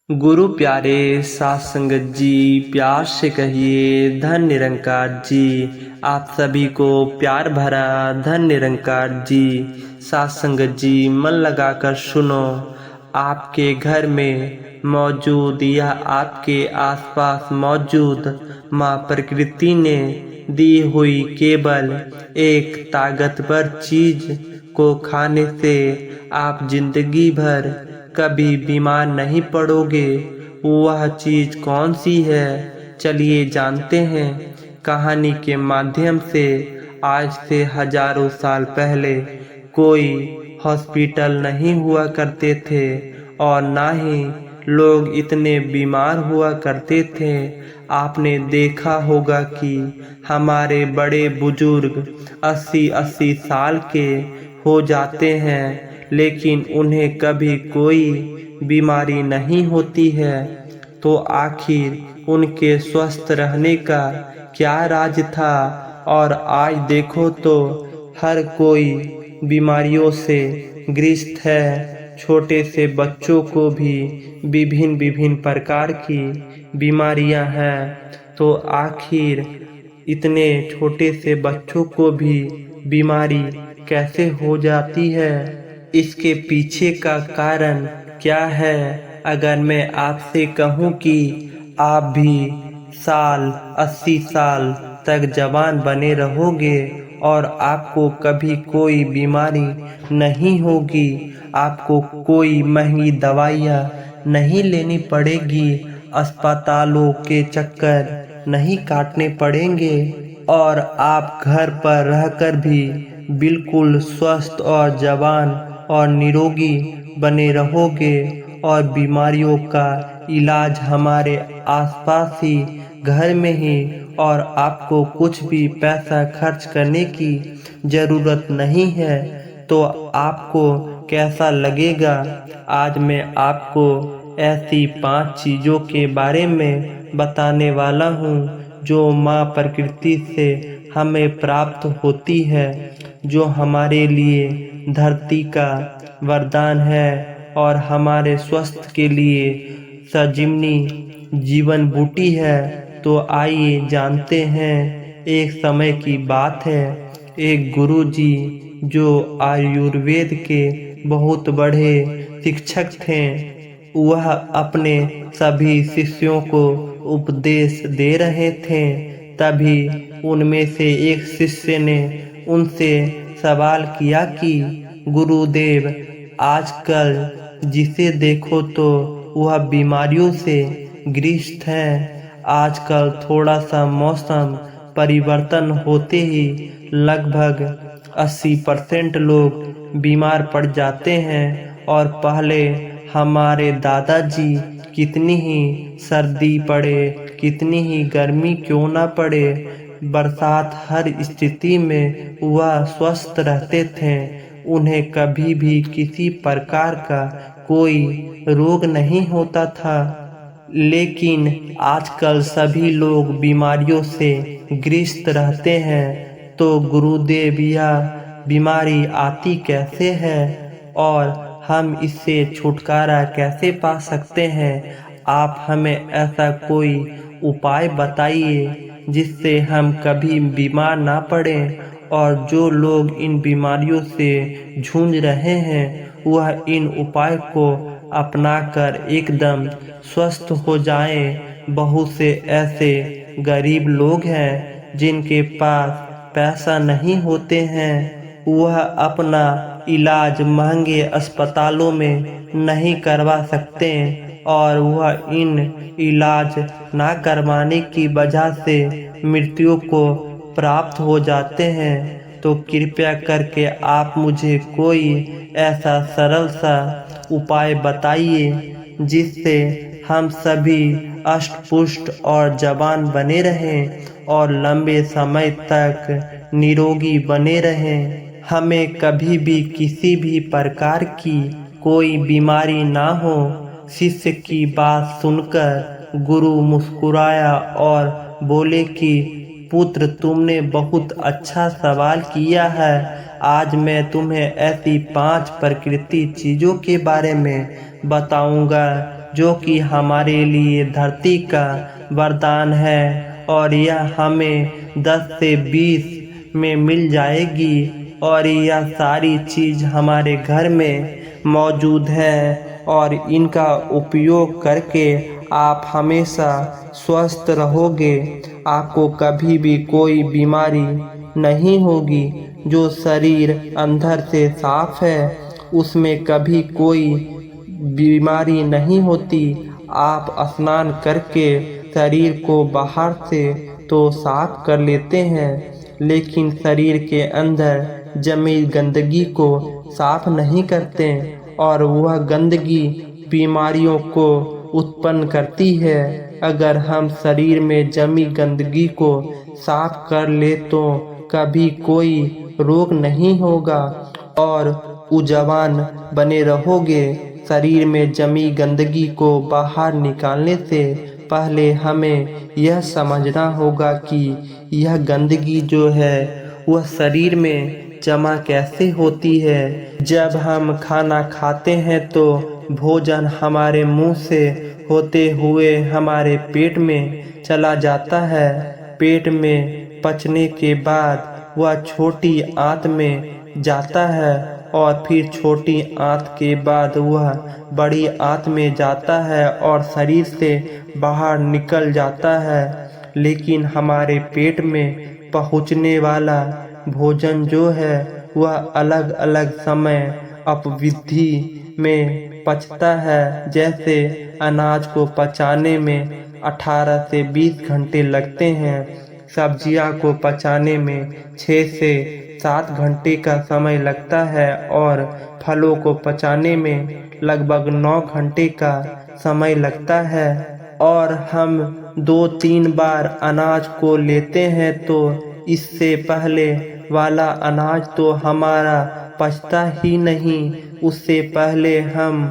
गुरु प्यारे साथ संगत जी, प्यार से कहिए धन निरंकार जी। आप सभी को प्यार भरा धन निरंकार जी। साथ संगत जी, मन लगाकर सुनो। आपके घर में मौजूद या आपके आसपास मौजूद माँ प्रकृति ने दी हुई केवल एक ताकतवर चीज को खाने से आप जिंदगी भर कभी बीमार नहीं पड़ोगे। वह चीज कौन सी है, चलिए जानते हैं कहानी के माध्यम से। आज से हजारों साल पहले कोई हॉस्पिटल नहीं हुआ करते थे और ना ही लोग इतने बीमार हुआ करते थे। आपने देखा होगा कि हमारे बड़े बुजुर्ग 80-80 साल के हो जाते हैं लेकिन उन्हें कभी कोई बीमारी नहीं होती है। तो आखिर उनके स्वस्थ रहने का क्या राज था? और आज देखो तो हर कोई बीमारियों से ग्रस्त है। छोटे से बच्चों को भी विभिन्न विभिन्न प्रकार की बीमारियां हैं। तो आखिर इतने छोटे से बच्चों को भी बीमारी कैसे हो जाती है? इसके पीछे का कारण क्या है? अगर मैं आपसे कहूं कि आप भी 80 साल तक जवान बने रहोगे और आपको कभी कोई बीमारी नहीं होगी, आपको कोई महंगी दवाइयाँ नहीं लेनी पड़ेगी, अस्पतालों के चक्कर नहीं काटने पड़ेंगे और आप घर पर रहकर भी बिल्कुल स्वस्थ और जवान और निरोगी बने रहोगे। और बीमारियों का इलाज हमारे आसपास ही, घर में ही, और आपको कुछ भी पैसा खर्च करने की ज़रूरत नहीं है। तो आपको कैसा लगेगा? आज मैं आपको ऐसी 5 चीज़ों के बारे में बताने वाला हूँ जो माँ प्रकृति से हमें प्राप्त होती है, जो हमारे लिए धरती का वरदान है और हमारे स्वास्थ्य के लिए सजीवनी जीवन बूटी है। तो आइए जानते हैं। एक समय की बात है, एक गुरुजी जो आयुर्वेद के बहुत बड़े शिक्षक थे, वह अपने सभी शिष्यों को उपदेश दे रहे थे। तभी उनमें से एक शिष्य ने उनसे सवाल किया कि गुरुदेव, आजकल जिसे देखो तो वह बीमारियों से ग्रस्त है। आजकल थोड़ा सा मौसम परिवर्तन होते ही लगभग 80% लोग बीमार पड़ जाते हैं। और पहले हमारे दादाजी कितनी ही सर्दी पड़े, कितनी ही गर्मी क्यों ना पड़े, बरसात, हर स्थिति में वह स्वस्थ रहते थे। उन्हें कभी भी किसी प्रकार का कोई रोग नहीं होता था। लेकिन आजकल सभी लोग बीमारियों से ग्रस्त रहते हैं। तो गुरुदेव, यह बीमारी आती कैसे है और हम इससे छुटकारा कैसे पा सकते हैं? आप हमें ऐसा कोई उपाय बताइए जिससे हम कभी बीमार ना पड़ें और जो लोग इन बीमारियों से जूझ रहे हैं वह इन उपाय को अपनाकर एकदम स्वस्थ हो जाएं। बहुत से ऐसे गरीब लोग हैं जिनके पास पैसा नहीं होते हैं, वह अपना इलाज महंगे अस्पतालों में नहीं करवा सकते और वह इन इलाज ना करवाने की वजह से मृत्यु को प्राप्त हो जाते हैं। तो कृपया करके आप मुझे कोई ऐसा सरल सा उपाय बताइए जिससे हम सभी अष्टपुष्ट और जवान बने रहें और लंबे समय तक निरोगी बने रहें। हमें कभी भी किसी भी प्रकार की कोई बीमारी ना हो। शिष्य की बात सुनकर गुरु मुस्कुराया और बोले कि पुत्र, तुमने बहुत अच्छा सवाल किया है। आज मैं तुम्हें ऐसी 5 प्रकृति चीज़ों के बारे में बताऊंगा जो कि हमारे लिए धरती का वरदान है और यह हमें 10 से 20 में मिल जाएगी और यह सारी चीज़ हमारे घर में मौजूद है और इनका उपयोग करके आप हमेशा स्वस्थ रहोगे। आपको कभी भी कोई बीमारी नहीं होगी। जो शरीर अंदर से साफ है उसमें कभी कोई बीमारी नहीं होती। आप स्नान करके शरीर को बाहर से तो साफ कर लेते हैं, लेकिन शरीर के अंदर जमी गंदगी को साफ नहीं करते और वह गंदगी बीमारियों को उत्पन्न करती है। अगर हम शरीर में जमी गंदगी को साफ कर ले तो कभी कोई रोग नहीं होगा और ऊर्जावान बने रहोगे। शरीर में जमी गंदगी को बाहर निकालने से पहले हमें यह समझना होगा कि यह गंदगी जो है वह शरीर में जमा कैसे होती है। जब हम खाना खाते हैं तो भोजन हमारे मुंह से होते हुए हमारे पेट में चला जाता है। पेट में पचने के बाद वह छोटी आंत में जाता है और फिर छोटी आंत के बाद वह बड़ी आंत में जाता है और शरीर से बाहर निकल जाता है। लेकिन हमारे पेट में पहुंचने वाला भोजन जो है वह अलग अलग समय अवधि में पचता है। जैसे अनाज को पचाने में 18 से 20 घंटे लगते हैं, सब्जियां को पचाने में 6 से 7 घंटे का समय लगता है और फलों को पचाने में लगभग 9 घंटे का समय लगता है। और हम 2-3 बार अनाज को लेते हैं तो इससे पहले वाला अनाज तो हमारा पचता ही नहीं। उससे पहले हम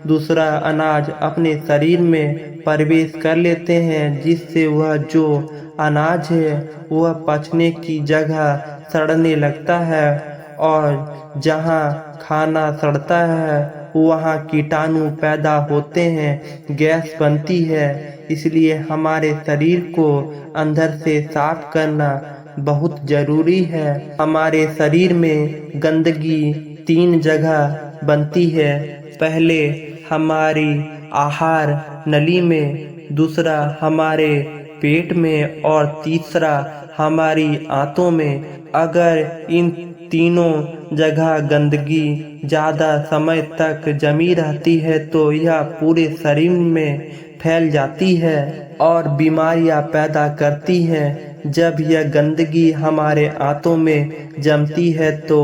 दूसरा अनाज अपने शरीर में प्रवेश कर लेते हैं, जिससे वह जो अनाज है वह पचने की जगह सड़ने लगता है और जहाँ खाना सड़ता है वहाँ कीटाणु पैदा होते हैं, गैस बनती है। इसलिए हमारे शरीर को अंदर से साफ करना बहुत जरूरी है। हमारे शरीर में गंदगी 3 जगह बनती है। पहले हमारी आहार नली में, दूसरा हमारे पेट में और तीसरा हमारी आंतों में। अगर इन तीनों जगह गंदगी ज़्यादा समय तक जमी रहती है तो यह पूरे शरीर में फैल जाती है और बीमारियां पैदा करती है। जब यह गंदगी हमारे आंतों में जमती है तो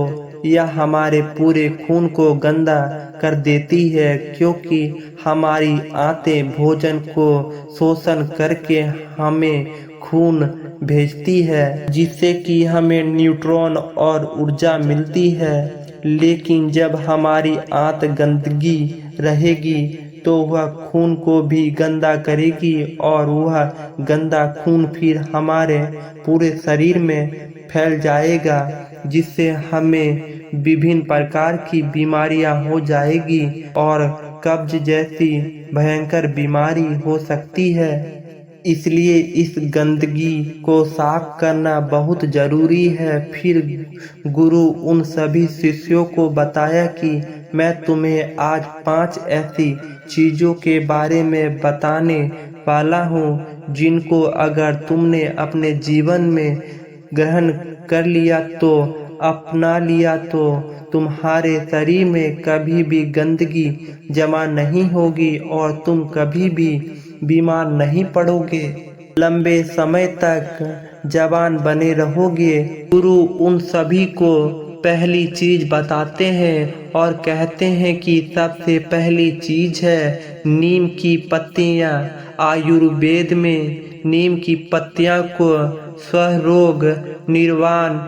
यह हमारे पूरे खून को गंदा कर देती है, क्योंकि हमारी आंतें भोजन को शोषण करके हमें खून भेजती है, जिससे कि हमें न्यूट्रॉन और ऊर्जा मिलती है। लेकिन जब हमारी आंत गंदगी रहेगी तो वह खून को भी गंदा करेगी और वह गंदा खून फिर हमारे पूरे शरीर में फैल जाएगा, जिससे हमें विभिन्न प्रकार की बीमारियां हो जाएगी और कब्ज जैसी भयंकर बीमारी हो सकती है। इसलिए इस गंदगी को साफ करना बहुत जरूरी है। फिर गुरु उन सभी शिष्यों को बताया कि मैं तुम्हें आज 5 ऐसी चीज़ों के बारे में बताने वाला हूँ, जिनको अगर तुमने अपने जीवन में ग्रहण कर लिया तो अपना लिया तो तुम्हारे शरीर में कभी भी गंदगी जमा नहीं होगी और तुम कभी भी बीमार नहीं पड़ोगे, लंबे समय तक जवान बने रहोगे। गुरु उन सभी को पहली चीज बताते हैं और कहते हैं कि सबसे पहली चीज है नीम की पत्तियां। आयुर्वेद में नीम की पत्तियां को स्वरोग निर्वाण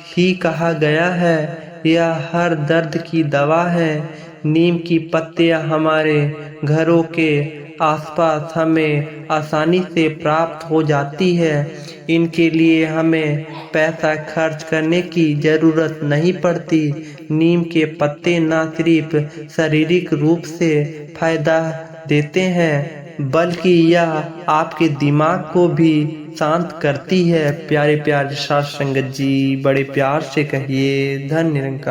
ही कहा गया है। यह हर दर्द की दवा है। नीम की पत्तियां हमारे घरों के आसपास हमें आसानी से प्राप्त हो जाती है। इनके लिए हमें पैसा खर्च करने की ज़रूरत नहीं पड़ती। नीम के पत्ते न सिर्फ शारीरिक रूप से फायदा देते हैं बल्कि यह आपके दिमाग को भी शांत करती है। प्यारे प्यारे साध संगत जी, बड़े प्यार से कहिए धन्य निरंकार।